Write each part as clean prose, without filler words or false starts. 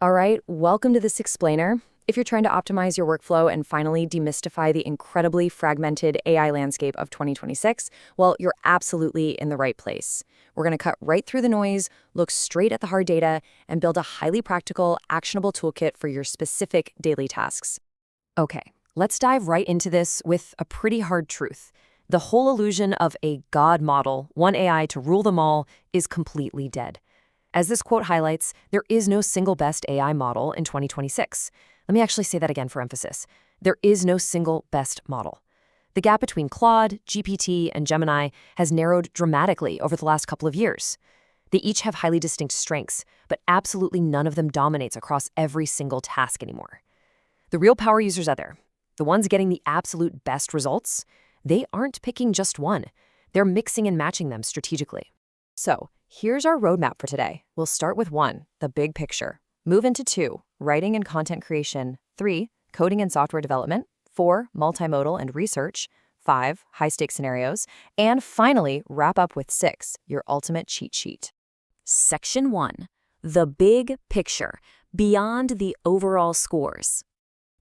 All right, welcome to this explainer. If you're trying to optimize your workflow and finally demystify the incredibly fragmented AI landscape of 2026, well, you're absolutely in the right place. We're going to cut right through the noise, look straight at the hard data, and build a highly practical, actionable toolkit for your specific daily tasks. Okay, let's dive right into this with a pretty hard truth. The whole illusion of a God model, one AI to rule them all, is completely dead. As this quote highlights, there is no single best AI model in 2026. Let me actually say that again for emphasis. There is no single best model. The gap between Claude, GPT, and Gemini has narrowed dramatically over the last couple of years. They each have highly distinct strengths, but absolutely none of them dominates across every single task anymore. The real power users out there, the ones getting the absolute best results, they aren't picking just one. They're mixing and matching them strategically. So, here's our roadmap for today. We'll start with 1, the big picture. Move into 2, writing and content creation. 3, coding and software development. 4, multimodal and research. 5, high-stakes scenarios. And finally, wrap up with 6, your ultimate cheat sheet. Section 1, the big picture, beyond the overall scores.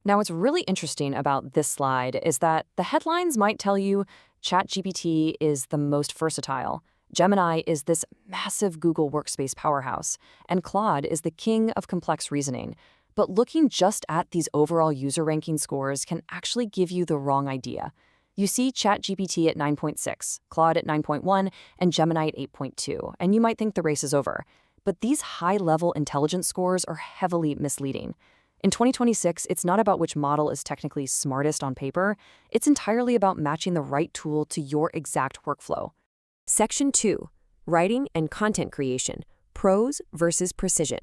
Now, what's really interesting about this slide is that the headlines might tell you ChatGPT is the most versatile, Gemini is this massive Google Workspace powerhouse, and Claude is the king of complex reasoning. But looking just at these overall user ranking scores can actually give you the wrong idea. You see ChatGPT at 9.6, Claude at 9.1, and Gemini at 8.2, and you might think the race is over. But these high-level intelligence scores are heavily misleading. In 2026, it's not about which model is technically smartest on paper. It's entirely about matching the right tool to your exact workflow. Section 2, writing and content creation, prose versus precision.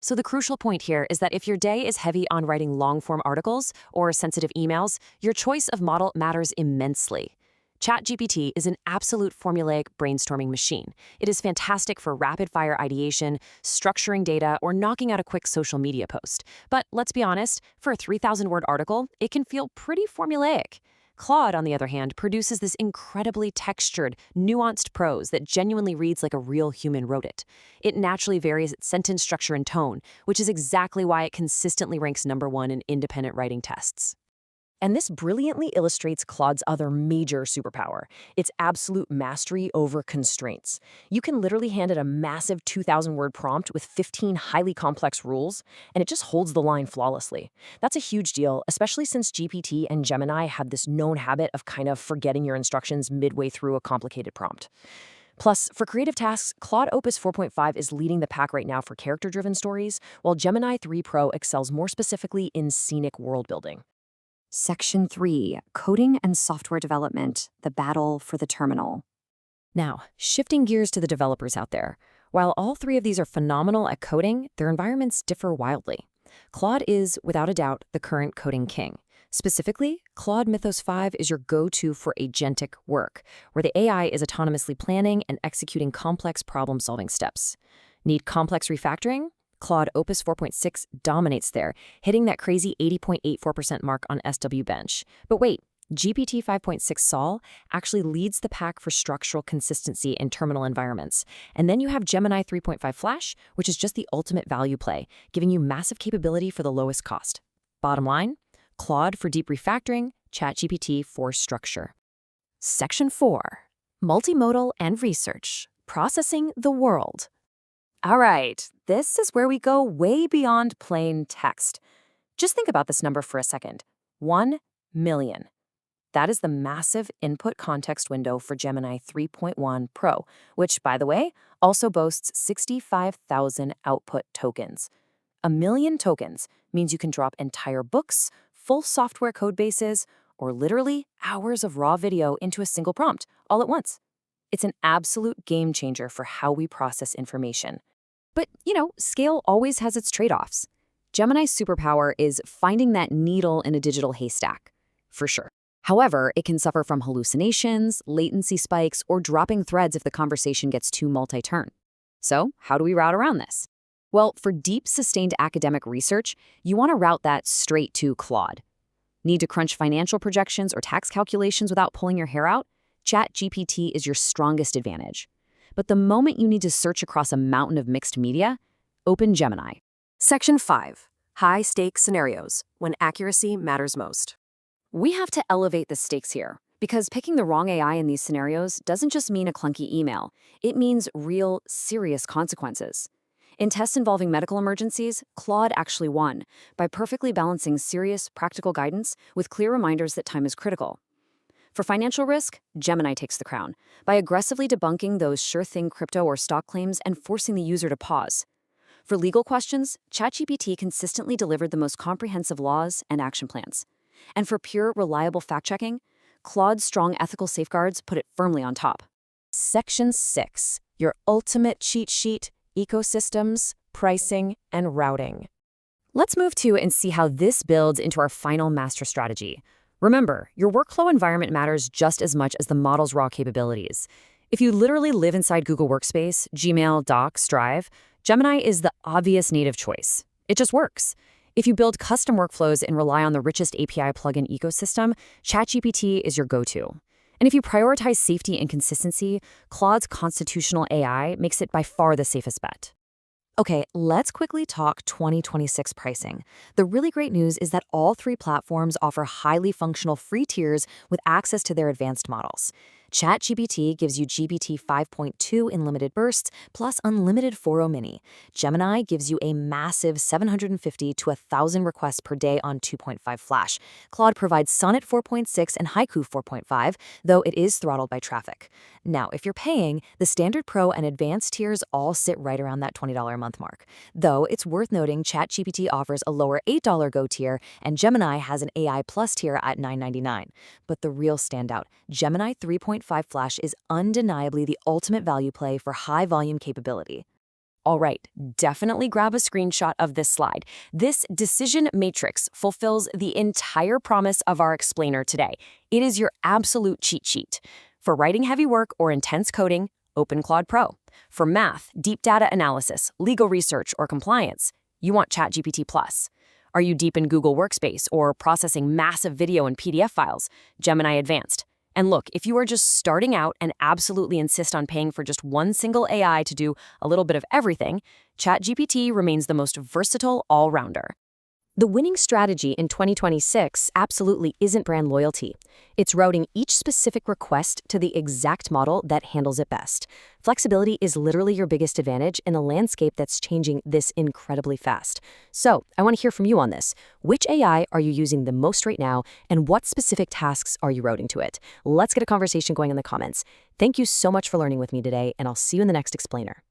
So the crucial point here is that if your day is heavy on writing long-form articles or sensitive emails, your choice of model matters immensely. ChatGPT is an absolute formulaic brainstorming machine. It is fantastic for rapid-fire ideation, structuring data, or knocking out a quick social media post. But let's be honest, for a 3,000-word article, it can feel pretty formulaic. Claude, on the other hand, produces this incredibly textured, nuanced prose that genuinely reads like a real human wrote it. It naturally varies its sentence structure and tone, which is exactly why it consistently ranks #1 in independent writing tests. And this brilliantly illustrates Claude's other major superpower, its absolute mastery over constraints. You can literally hand it a massive 2,000-word prompt with 15 highly complex rules, and it just holds the line flawlessly. That's a huge deal, especially since GPT and Gemini have this known habit of kind of forgetting your instructions midway through a complicated prompt. Plus, for creative tasks, Claude Opus 4.5 is leading the pack right now for character-driven stories, while Gemini 3 Pro excels more specifically in scenic world building. Section 3, coding and software development, the battle for the terminal. Now, shifting gears to the developers out there. While all 3 of these are phenomenal at coding, their environments differ wildly. Claude is, without a doubt, the current coding king. Specifically, Claude Mythos 5 is your go-to for agentic work, where the AI is autonomously planning and executing complex problem-solving steps. Need complex refactoring? Claude Opus 4.6 dominates there, hitting that crazy 80.84% mark on SW Bench. But wait, GPT 5.6 Sol actually leads the pack for structural consistency in terminal environments. And then you have Gemini 3.5 Flash, which is just the ultimate value play, giving you massive capability for the lowest cost. Bottom line, Claude for deep refactoring, ChatGPT for structure. Section 4, multimodal and research, processing the world. All right, this is where we go way beyond plain text. Just think about this number for a second. 1 million. That is the massive input context window for Gemini 3.1 Pro, which, by the way, also boasts 65,000 output tokens. 1 million tokens means you can drop entire books, full software code bases, or literally hours of raw video into a single prompt, all at once. It's an absolute game changer for how we process information. But, scale always has its trade-offs. Gemini's superpower is finding that needle in a digital haystack, for sure. However, it can suffer from hallucinations, latency spikes, or dropping threads if the conversation gets too multi-turn. So, how do we route around this? Well, for deep, sustained academic research, you want to route that straight to Claude. Need to crunch financial projections or tax calculations without pulling your hair out? ChatGPT is your strongest advantage. But the moment you need to search across a mountain of mixed media, open Gemini. Section 5. High-stakes scenarios, when accuracy matters most. We have to elevate the stakes here, because picking the wrong AI in these scenarios doesn't just mean a clunky email. It means real, serious consequences. In tests involving medical emergencies, Claude actually won by perfectly balancing serious, practical guidance with clear reminders that time is critical. For financial risk, Gemini takes the crown by aggressively debunking those sure-thing crypto or stock claims and forcing the user to pause. For legal questions, ChatGPT consistently delivered the most comprehensive laws and action plans. And for pure, reliable fact-checking, Claude's strong ethical safeguards put it firmly on top. Section 6. Your ultimate cheat sheet, ecosystems, pricing, and routing. Let's move to and see how this builds into our final master strategy. Remember, your workflow environment matters just as much as the model's raw capabilities. If you literally live inside Google Workspace, Gmail, Docs, Drive, Gemini is the obvious native choice. It just works. If you build custom workflows and rely on the richest API plugin ecosystem, ChatGPT is your go-to. And if you prioritize safety and consistency, Claude's constitutional AI makes it by far the safest bet. Okay, let's quickly talk 2026 pricing. The really great news is that all three platforms offer highly functional free tiers with access to their advanced models. ChatGPT gives you GPT 5.2 in limited bursts, plus unlimited 4.0 mini. Gemini gives you a massive 750 to 1,000 requests per day on 2.5 Flash. Claude provides Sonnet 4.6 and Haiku 4.5, though it is throttled by traffic. Now, if you're paying, the Standard Pro and Advanced tiers all sit right around that $20 a month mark. Though it's worth noting ChatGPT offers a lower $8 Go tier, and Gemini has an AI Plus tier at $9.99. But the real standout, Gemini 3.5 Flash is undeniably the ultimate value play for high-volume capability. All right, definitely grab a screenshot of this slide. This decision matrix fulfills the entire promise of our explainer today. It is your absolute cheat sheet. For writing heavy work or intense coding, open Claude Pro. For math, deep data analysis, legal research, or compliance, you want ChatGPT Plus. Are you deep in Google Workspace or processing massive video and PDF files? Gemini Advanced. And look, if you are just starting out and absolutely insist on paying for just one single AI to do a little bit of everything, ChatGPT remains the most versatile all-rounder. The winning strategy in 2026 absolutely isn't brand loyalty. It's routing each specific request to the exact model that handles it best. Flexibility is literally your biggest advantage in a landscape that's changing this incredibly fast. So, I want to hear from you on this. Which AI are you using the most right now, and what specific tasks are you routing to it? Let's get a conversation going in the comments. Thank you so much for learning with me today, and I'll see you in the next explainer.